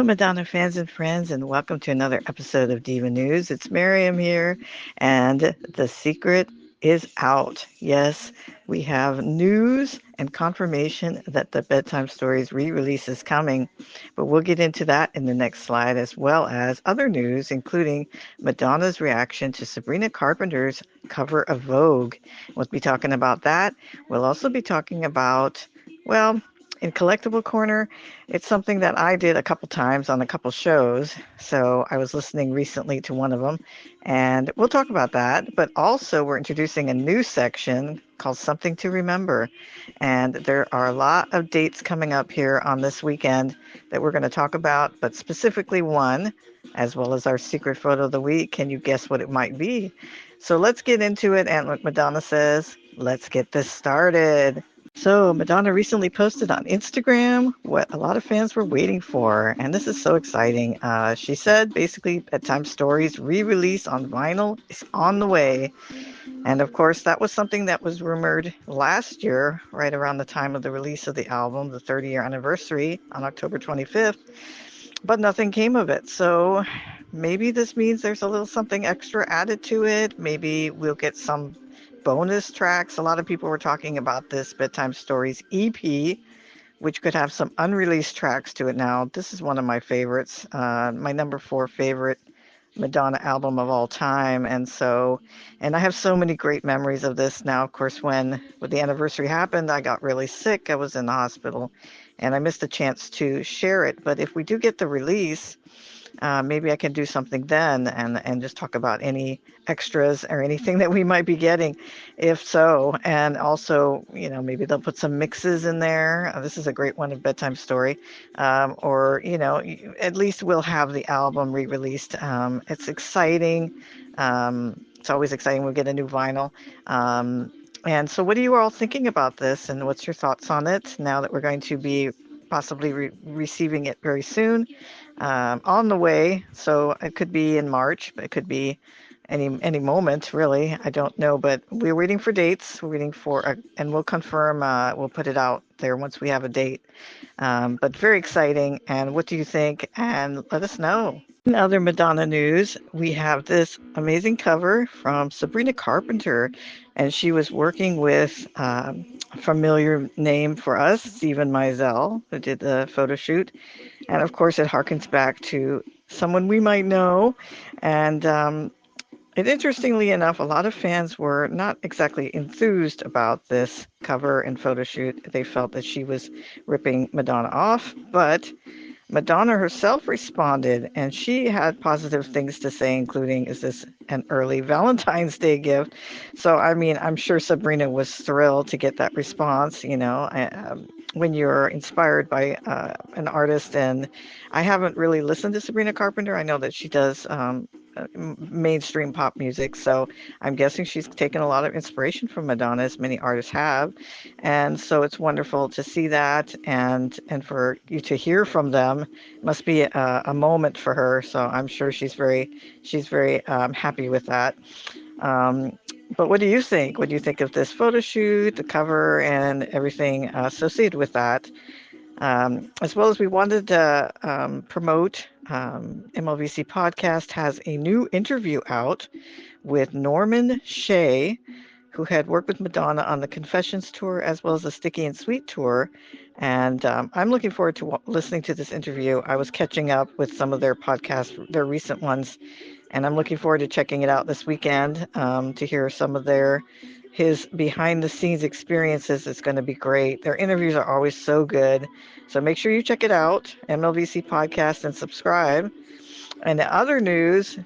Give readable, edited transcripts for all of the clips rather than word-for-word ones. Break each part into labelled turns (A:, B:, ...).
A: Hello, Madonna fans and friends, and welcome to another episode of Diva News. It's Miriam here, and the secret is out. Yes, we have news and confirmation that the Bedtime Stories re-release is coming, but we'll get into that in the next slide, as well as other news, including Madonna's reaction to Sabrina Carpenter's cover of Vogue. We'll be talking about that. We'll also be talking about, well, in Collectible Corner, it's something that I did a couple times on a couple shows. So I was listening recently to one of them, and we'll talk about that. But also, we're introducing a new section called Something to Remember. And there are a lot of dates coming up here on this weekend that we're going to talk about, but specifically one, as well as our secret photo of the week. Can you guess what it might be? So let's get into it. And like Madonna says, let's get this started. So, Madonna recently posted on Instagram what a lot of fans were waiting for, and this is so exciting. She said basically, Bedtime Stories re release on vinyl is on the way. And of course, that was something that was rumored last year, right around the time of the release of the album, the 30-year anniversary on October 25th, but nothing came of it. So, maybe this means there's a little something extra added to it. Maybe we'll get some bonus tracks. A lot of people were talking about this Bedtime Stories EP, which could have some unreleased tracks to it now. This is one of my favorites, my number 4 favorite Madonna album of all time. And I have so many great memories of this now. Of course, when the anniversary happened, I got really sick. I was in the hospital and I missed a chance to share it. But if we do get the release, maybe I can do something then and just talk about any extras or anything that we might be getting, if so. And also, maybe they'll put some mixes in there. This is a great one of Bedtime Story. Or, at least we'll have the album re-released. It's exciting. It's always exciting when we get a new vinyl. And so what are you all thinking about this, and what's your thoughts on it now that we're going to be possibly receiving it very soon? On the way. So it could be in March, but it could be any moment, really. I don't know, but we're waiting for dates. We're waiting for, and we'll confirm. We'll put it out there once we have a date. But very exciting. And what do you think? And let us know. In other Madonna news, we have this amazing cover from Sabrina Carpenter, and she was working with a familiar name for us, Stephen Meisel, who did the photo shoot. And of course, it harkens back to someone we might know. And interestingly enough, a lot of fans were not exactly enthused about this cover and photo shoot. They felt that she was ripping Madonna off, but Madonna herself responded, and she had positive things to say, including, is this an early Valentine's Day gift? So, I mean, I'm sure Sabrina was thrilled to get that response, when you're inspired by an artist. And I haven't really listened to Sabrina Carpenter. I know that she does mainstream pop music, so I'm guessing she's taken a lot of inspiration from Madonna, as many artists have. And so it's wonderful to see that, and for you to hear from them must be a moment for her. So I'm sure she's very happy with that. But what do you think? What do you think of this photo shoot, the cover, and everything associated with that? As well as we wanted to promote, MLVC Podcast has a new interview out with Norman Shea, who had worked with Madonna on the Confessions tour as well as the Sticky and Sweet tour. And I'm looking forward to listening to this interview. I was catching up with some of their podcasts, their recent ones, and I'm looking forward to checking it out this weekend, to hear some of his behind the scenes experiences. It's going to be great. Their interviews are always so good. So make sure you check it out, MLVC Podcast, and subscribe. And the other news,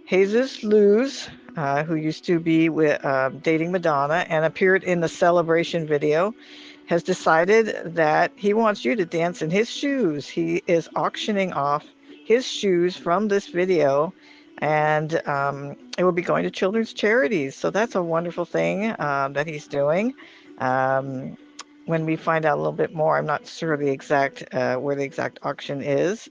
A: Jesus Luz, who used to be dating Madonna and appeared in the Celebration video, has decided that he wants you to dance in his shoes. He is auctioning off his shoes from this video, and it will be going to children's charities. So that's a wonderful thing that he's doing. When we find out a little bit more, I'm not sure the exact where the exact auction is,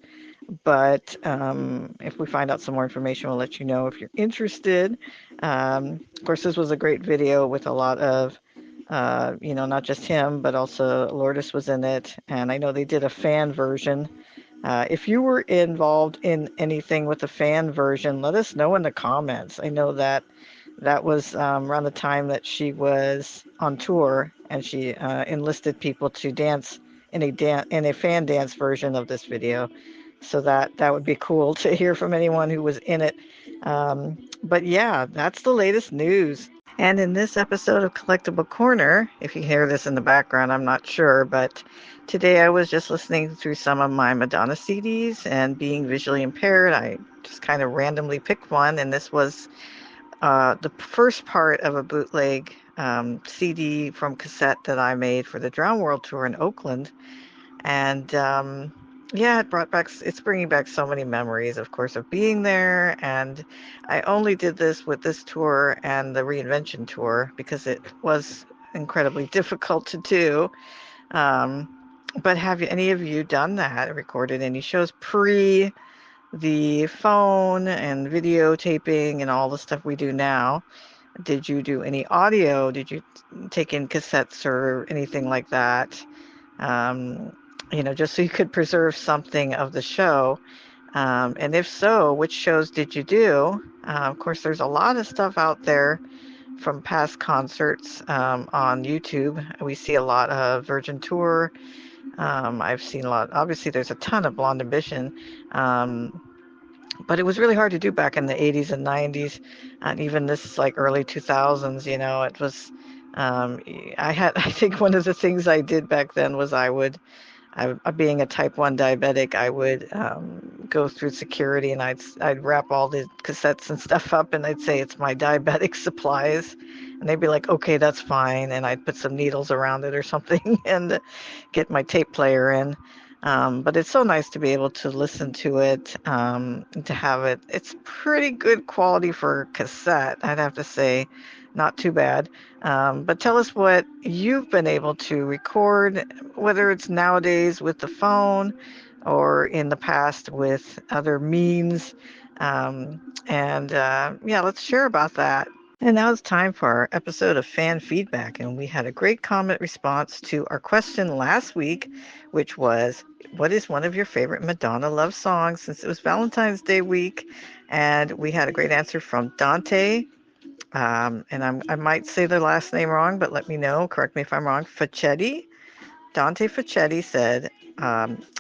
A: but if we find out some more information, we'll let you know if you're interested. Of course, this was a great video with a lot of, not just him, but also Lourdes was in it. And I know they did a fan version If you were involved in anything with the fan version, let us know in the comments. I know that that was around the time that she was on tour, and she enlisted people to dance in a fan dance version of this video. So that would be cool to hear from anyone who was in it. But yeah, that's the latest news. And in this episode of Collectible Corner, if you hear this in the background, I'm not sure, but today I was just listening through some of my Madonna CDs, and being visually impaired, I just kind of randomly picked one, and this was the first part of a bootleg CD from cassette that I made for the Drown World tour in Oakland. And yeah, it's bringing back so many memories, of course, of being there. And I only did this with this tour and the Reinvention tour because it was incredibly difficult to do. Um, but have any of you done that? Recorded any shows pre the phone and videotaping and all the stuff we do now? Did you do any audio? Did you take in cassettes or anything like that? Um, just so you could preserve something of the show. And if so, which shows did you do? Of course, there's a lot of stuff out there from past concerts on YouTube. We see a lot of Virgin Tour. I've seen a lot. Obviously, there's a ton of Blonde Ambition. Um, but it was really hard to do back in the 80s and 90s, and even this like early 2000s. It was. Um, I think one of the things I did back then was being a type 1 diabetic, I would go through security, and I'd wrap all the cassettes and stuff up, and I'd say it's my diabetic supplies. And they'd be like, okay, that's fine. And I'd put some needles around it or something and get my tape player in. But it's so nice to be able to listen to it, and to have it. It's pretty good quality for cassette, I'd have to say. Not too bad. But tell us what you've been able to record, whether it's nowadays with the phone or in the past with other means. And yeah, let's share about that. And now it's time for our episode of fan feedback. And we had a great comment response to our question last week, which was, what is one of your favorite Madonna love songs, since it was Valentine's Day week? And we had a great answer from Dante. And I might say the last name wrong, but let me know. Correct me if I'm wrong. Facchetti. Dante Facchetti said,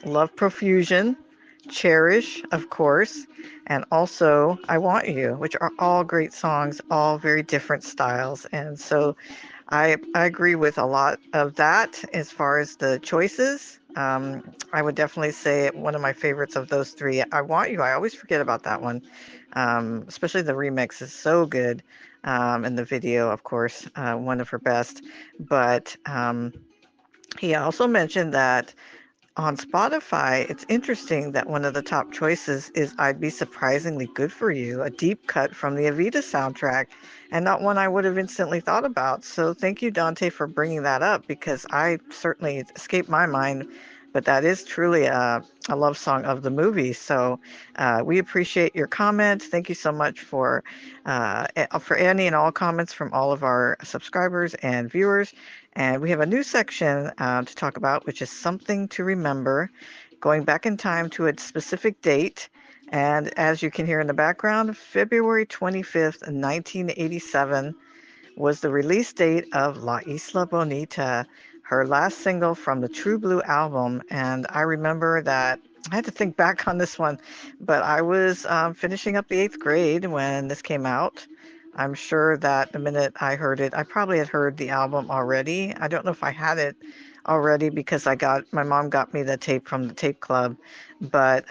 A: love Profusion, Cherish, of course, and also I Want You, which are all great songs, all very different styles. And so I agree with a lot of that as far as the choices. I would definitely say one of my favorites of those three, I Want You. I always forget about that one, especially the remix is so good. And the video, of course, one of her best. But he also mentioned that on Spotify, it's interesting that one of the top choices is I'd Be Surprisingly Good for You, a deep cut from the Evita soundtrack, and not one I would have instantly thought about. So thank you, Dante, for bringing that up, because I certainly escaped my mind. But that is truly a love song of the movie. So we appreciate your comments. Thank you so much for any and all comments from all of our subscribers and viewers. And we have a new section to talk about, which is something to remember, going back in time to a specific date. And as you can hear in the background, February 25th, 1987 was the release date of La Isla Bonita, her last single from the True Blue album. And I remember that I had to think back on this one, but I was finishing up the eighth grade when this came out. I'm sure that the minute I heard it, I probably had heard the album already. I don't know if I had it already because my mom got me the tape from the tape club, but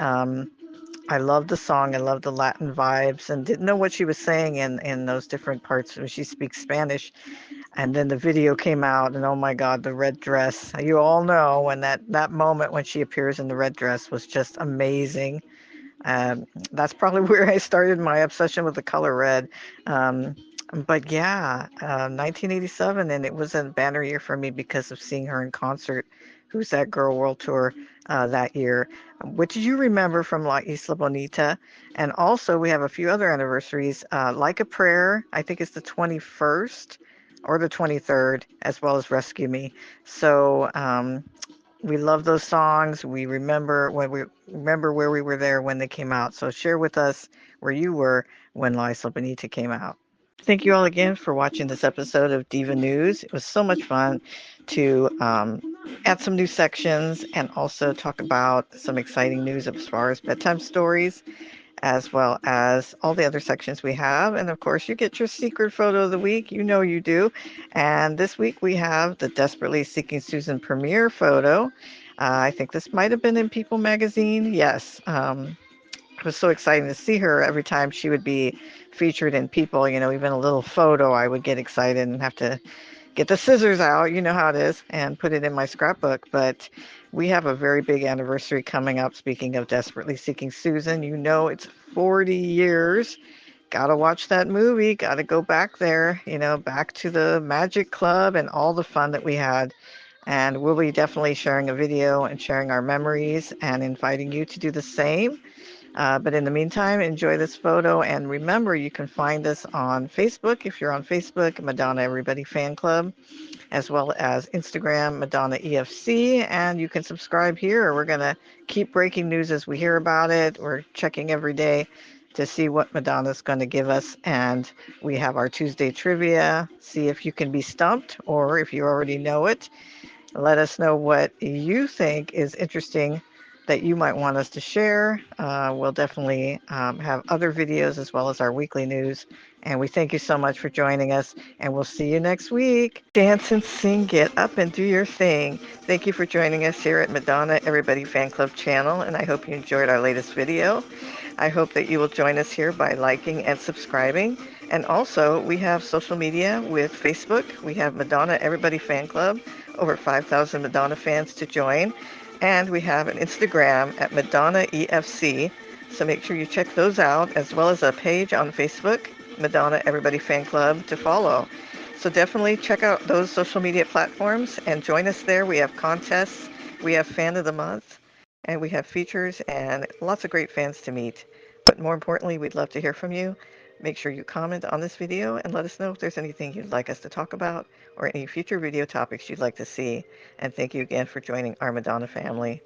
A: I loved the song. I loved the Latin vibes and didn't know what she was saying in those different parts when she speaks Spanish. And then the video came out, and oh my God, the red dress. You all know when that moment when she appears in the red dress was just amazing. That's probably where I started my obsession with the color red. Um, but yeah, 1987, and it was a banner year for me because of seeing her in concert. Who's That Girl World Tour that year. What did you remember from La Isla Bonita? And also, we have a few other anniversaries. Like a Prayer, I think it's the 21st or the 23rd, as well as Rescue Me. So We love those songs. We remember where we were there when they came out. So share with us where you were when La Isla Bonita came out. Thank you all again for watching this episode of Diva News. It was so much fun to add some new sections and also talk about some exciting news as far as bedtime stories, as well as all the other sections we have. And of course, you get your secret photo of the week. You know you do. And this week we have the Desperately Seeking Susan premiere photo. I think this might have been in People magazine. Yes. It was so exciting to see her every time she would be featured in People, even a little photo, I would get excited and have to get the scissors out, you know how it is, and put it in my scrapbook. But we have a very big anniversary coming up. Speaking of Desperately Seeking Susan, it's 40 years. Gotta watch that movie, gotta go back there, back to the Magic Club and all the fun that we had. And we'll be definitely sharing a video and sharing our memories and inviting you to do the same. But in the meantime, enjoy this photo. And remember, you can find us on Facebook if you're on Facebook, Madonna Everybody Fan Club, as well as Instagram, Madonna EFC. And you can subscribe here. We're going to keep breaking news as we hear about it. We're checking every day to see what Madonna's going to give us. And we have our Tuesday trivia. See if you can be stumped, or if you already know it, let us know what you think is interesting that you might want us to share. We'll definitely have other videos as well as our weekly news. And we thank you so much for joining us, and we'll see you next week. Dance and sing, get up and do your thing. Thank you for joining us here at Madonna Everybody Fan Club channel, and I hope you enjoyed our latest video. I hope that you will join us here by liking and subscribing. And also, we have social media with Facebook. We have Madonna Everybody Fan Club, over 5,000 Madonna fans to join. And we have an Instagram at Madonna EFC. So make sure you check those out, as well as a page on Facebook, Madonna Everybody Fan Club, to follow. So definitely check out those social media platforms and join us there. We have contests, we have Fan of the Month, and we have features and lots of great fans to meet. But more importantly, we'd love to hear from you. Make sure you comment on this video and let us know if there's anything you'd like us to talk about or any future video topics you'd like to see. And thank you again for joining our Madonna family.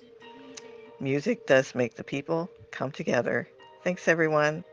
A: Music does make the people come together. Thanks, everyone.